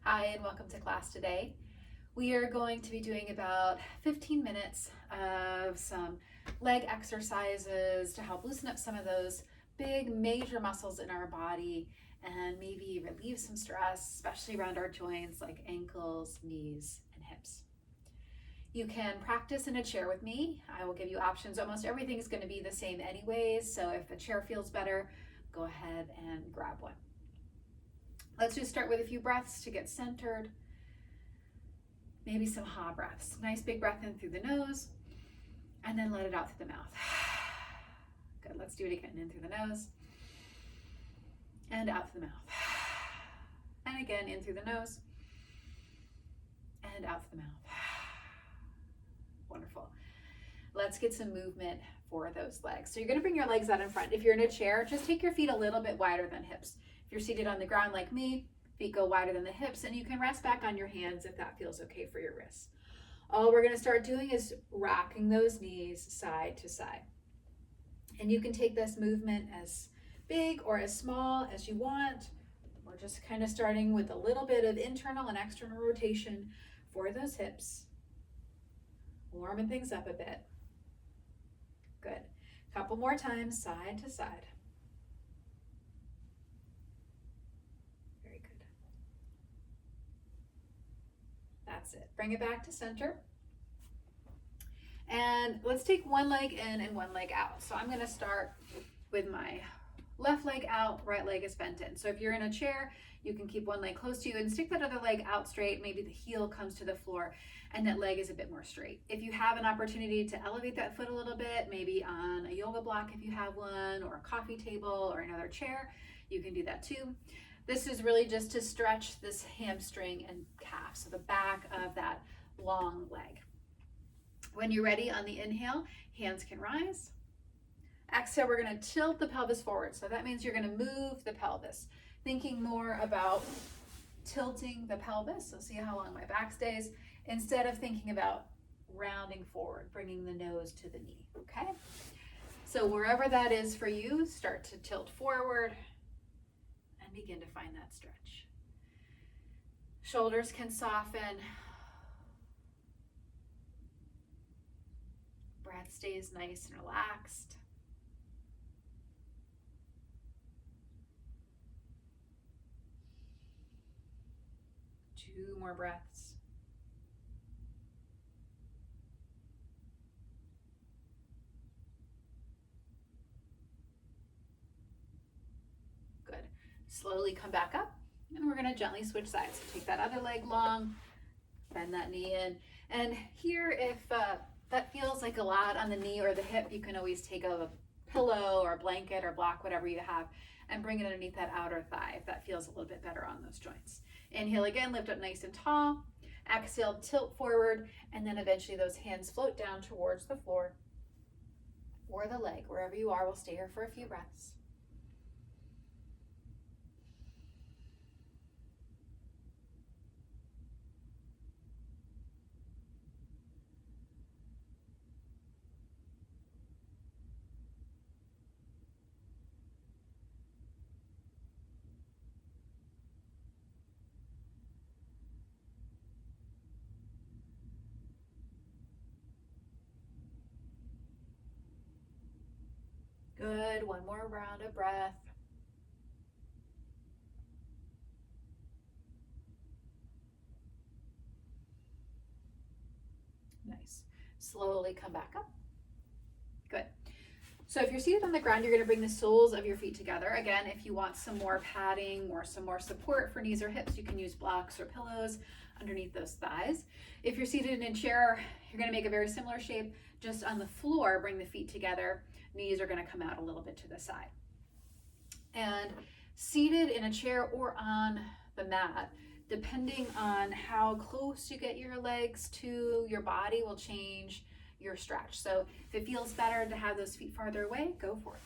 Hi, and welcome to class today. We are going to be doing about 15 minutes of some leg exercises to help loosen up some of those big major muscles in our body and maybe relieve some stress, especially around our joints like ankles, knees, and hips. You can practice in a chair with me. I will give you options. Almost everything is going to be the same anyways, so if the chair feels better, go ahead and grab one. Let's just start with a few breaths to get centered. Maybe some ha breaths. Nice big breath in through the nose and then let it out through the mouth. Good, let's do it again. In through the nose and out through the mouth. And again, in through the nose and out through the mouth. Wonderful. Let's get some movement for those legs. So you're going to bring your legs out in front. If you're in a chair, just take your feet a little bit wider than hips. If you're seated on the ground like me, feet go wider than the hips, and you can rest back on your hands if that feels okay for your wrists. All we're going to start doing is rocking those knees side to side. And you can take this movement as big or as small as you want. We're just kind of starting with a little bit of internal and external rotation for those hips. Warming things up a bit. Good. Couple more times, side to side. Very good. That's it. Bring it back to center. And let's take one leg in and one leg out. So I'm going to start with my left leg out, right leg is bent in. So if you're in a chair, you can keep one leg close to you and stick that other leg out straight. Maybe the heel comes to the floor and that leg is a bit more straight. If you have an opportunity to elevate that foot a little bit, maybe on a yoga block if you have one, or a coffee table or another chair, you can do that too. This is really just to stretch this hamstring and calf, so the back of that long leg. When you're ready on the inhale, hands can rise. Exhale, we're going to tilt the pelvis forward. So that means you're going to move the pelvis. Thinking more about tilting the pelvis. So see how long my back stays, instead of thinking about rounding forward, bringing the nose to the knee, okay? So wherever that is for you, start to tilt forward and begin to find that stretch. Shoulders can soften. Breath stays nice and relaxed. Two more breaths. Good. Slowly come back up, and we're going to gently switch sides. So take that other leg long, bend that knee in. And here, if that feels like a lot on the knee or the hip, you can always take a pillow or a blanket or block, whatever you have, and bring it underneath that outer thigh if that feels a little bit better on those joints. Inhale again, lift up nice and tall. Exhale, tilt forward, and then eventually those hands float down towards the floor or the leg. Wherever you are, we'll stay here for a few breaths. Good, one more round of breath. Nice. Slowly come back up. Good. So if you're seated on the ground, you're going to bring the soles of your feet together. Again, if you want some more padding or some more support for knees or hips, you can use blocks or pillows underneath those thighs. If you're seated in a chair, you're going to make a very similar shape. Just on the floor, bring the feet together. Knees are going to come out a little bit to the side. And seated in a chair or on the mat, depending on how close you get your legs to your body, will change your stretch. So if it feels better to have those feet farther away, go for it.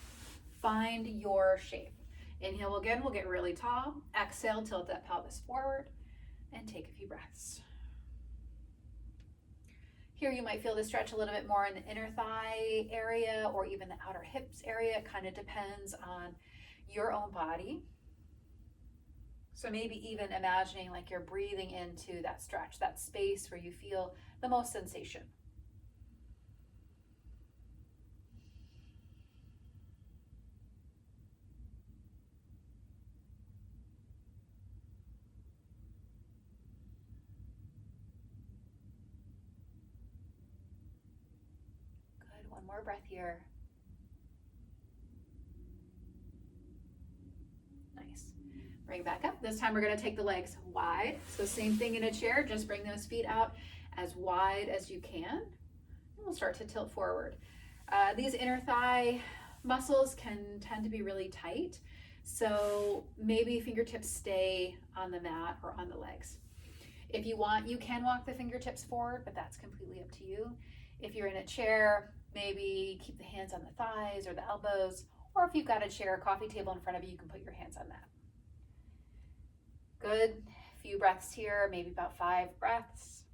Find your shape. Inhale again, we'll get really tall. Exhale, tilt that pelvis forward and take a few breaths. Here you might feel the stretch a little bit more in the inner thigh area or even the outer hips area. It kind of depends on your own body. So maybe even imagining like you're breathing into that stretch, that space where you feel the most sensation. Good, one more breath here. Nice. Bring back up. This time we're going to take the legs wide. So same thing in a chair, just bring those feet out as wide as you can. And we'll start to tilt forward. These inner thigh muscles can tend to be really tight. So maybe fingertips stay on the mat or on the legs. If you want, you can walk the fingertips forward, but that's completely up to you. If you're in a chair, maybe keep the hands on the thighs or the elbows, or if you've got a chair, a coffee table in front of you, you can put your hands on that. Good. A few breaths here, maybe about 5 breaths.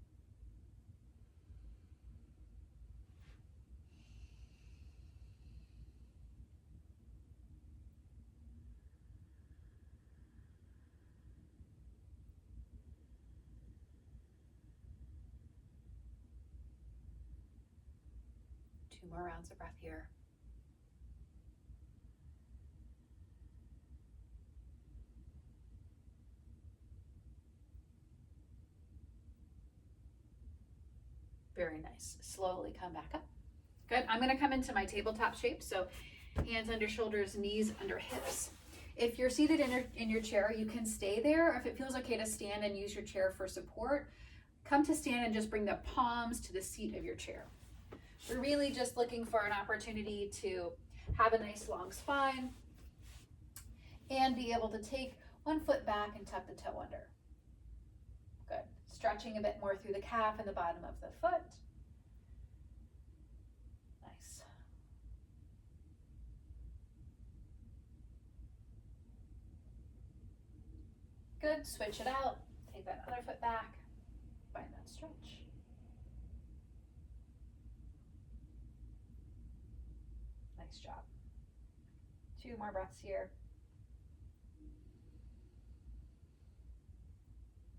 Two more rounds of breath here. Very nice. Slowly come back up. Good. I'm going to come into my tabletop shape. So hands under shoulders, knees under hips. If you're seated in your chair, you can stay there. If it feels okay to stand and use your chair for support, come to stand and just bring the palms to the seat of your chair. We're really just looking for an opportunity to have a nice long spine and be able to take one foot back and tuck the toe under. Good. Stretching a bit more through the calf and the bottom of the foot. Nice. Good. Switch it out. Take that other foot back. Find that stretch. Nice job. 2 more breaths here.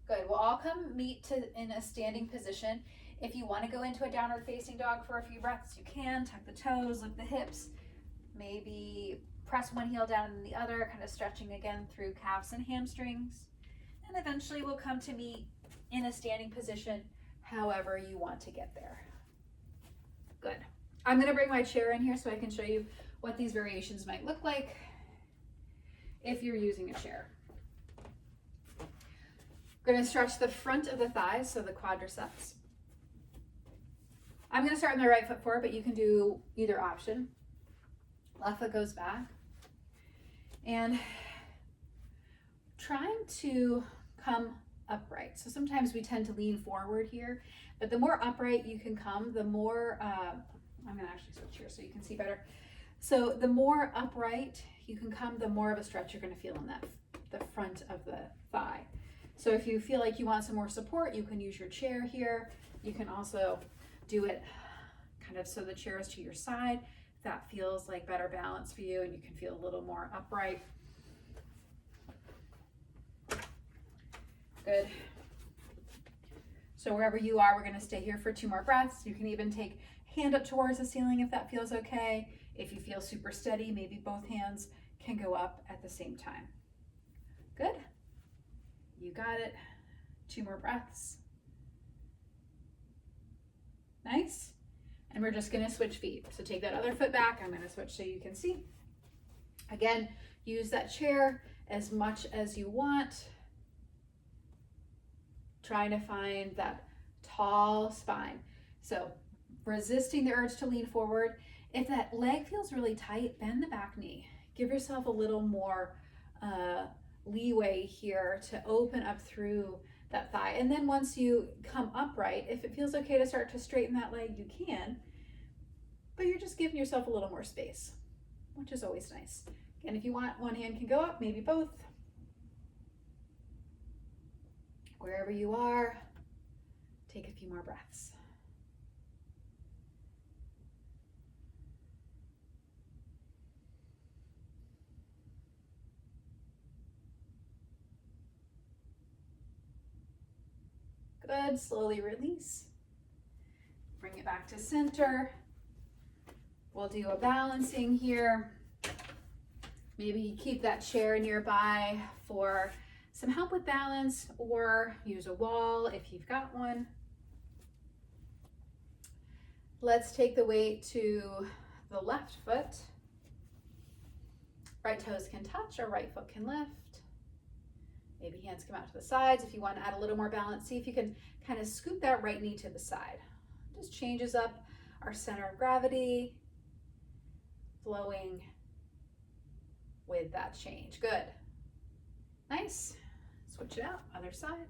Good. We'll all come meet in a standing position. If you want to go into a downward facing dog for a few breaths, you can. Tuck the toes, lift the hips. Maybe press one heel down and the other, kind of stretching again through calves and hamstrings. And eventually we'll come to meet in a standing position, however you want to get there. Good. I'm going to bring my chair in here so I can show you what these variations might look like if you're using a chair. We're going to stretch the front of the thighs, so the quadriceps. I'm going to start with my right foot forward, but you can do either option. Left foot goes back. And trying to come upright. So sometimes we tend to lean forward here, but the more upright you can come, the more, I'm going to actually switch here so you can see better. So the more upright you can come, the more of a stretch you're going to feel in the front of the thigh. So if you feel like you want some more support, you can use your chair here. You can also do it kind of so the chair is to your side. If that feels like better balance for you and you can feel a little more upright. Good. So wherever you are, we're going to stay here for 2 more breaths. You can even take hand up towards the ceiling if that feels okay. If you feel super steady, maybe both hands can go up at the same time. Good. You got it. 2 more breaths. Nice. And we're just going to switch feet. So take that other foot back. I'm going to switch so you can see. Again, use that chair as much as you want. Trying to find that tall spine. So resisting the urge to lean forward. If that leg feels really tight, bend the back knee. Give yourself a little more leeway here to open up through that thigh. And then once you come upright, if it feels okay to start to straighten that leg, you can. But you're just giving yourself a little more space, which is always nice. And if you want, one hand can go up, maybe both. Wherever you are, take a few more breaths. Good, slowly release. Bring it back to center. We'll do a balancing here. Maybe keep that chair nearby for some help with balance, or use a wall if you've got one. Let's take the weight to the left foot. Right toes can touch or right foot can lift. Maybe hands come out to the sides. If you want to add a little more balance, see if you can kind of scoop that right knee to the side. Just changes up our center of gravity, flowing with that change. Good. Nice. Switch it out, other side.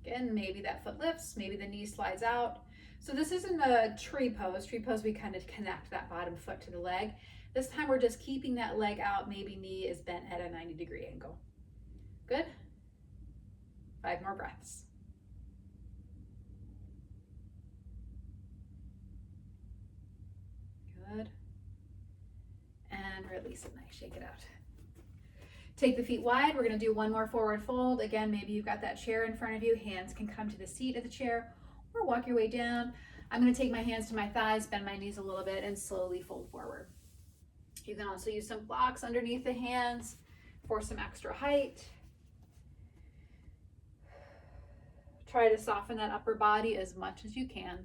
Again, maybe that foot lifts, maybe the knee slides out. So this isn't a tree pose. Tree pose, we kind of connect that bottom foot to the leg. This time we're just keeping that leg out. Maybe knee is bent at a 90-degree angle. Good. 5 more breaths. Good. And release it nice, shake it out. Take the feet wide. We're going to do one more forward fold. Again, maybe you've got that chair in front of you. Hands can come to the seat of the chair or walk your way down. I'm going to take my hands to my thighs, bend my knees a little bit, and slowly fold forward. You can also use some blocks underneath the hands for some extra height. Try to soften that upper body as much as you can.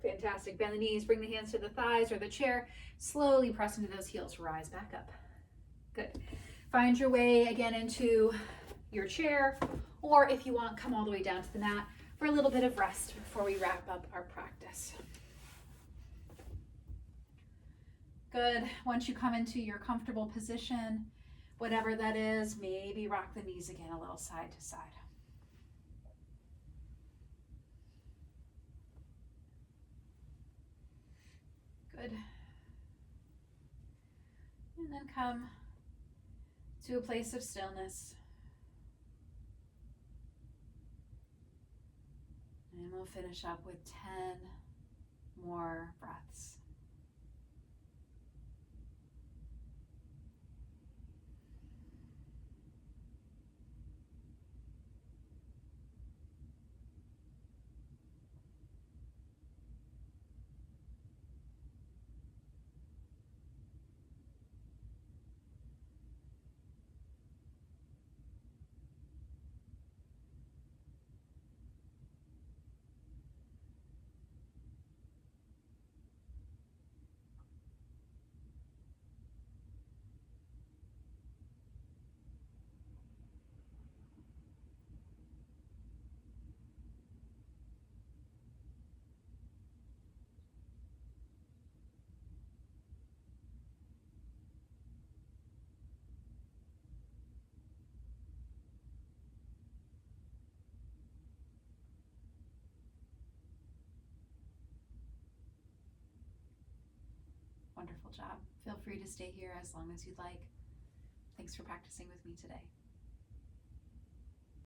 Fantastic. Bend the knees, bring the hands to the thighs or the chair. Slowly press into those heels, rise back up. Good. Find your way again into your chair, or if you want, come all the way down to the mat for a little bit of rest before we wrap up our practice. Good. Once you come into your comfortable position, whatever that is, maybe rock the knees again a little side to side. Good. And then come to a place of stillness. And we'll finish up with 10 more breaths. Wonderful job. Feel free to stay here as long as you'd like. Thanks for practicing with me today.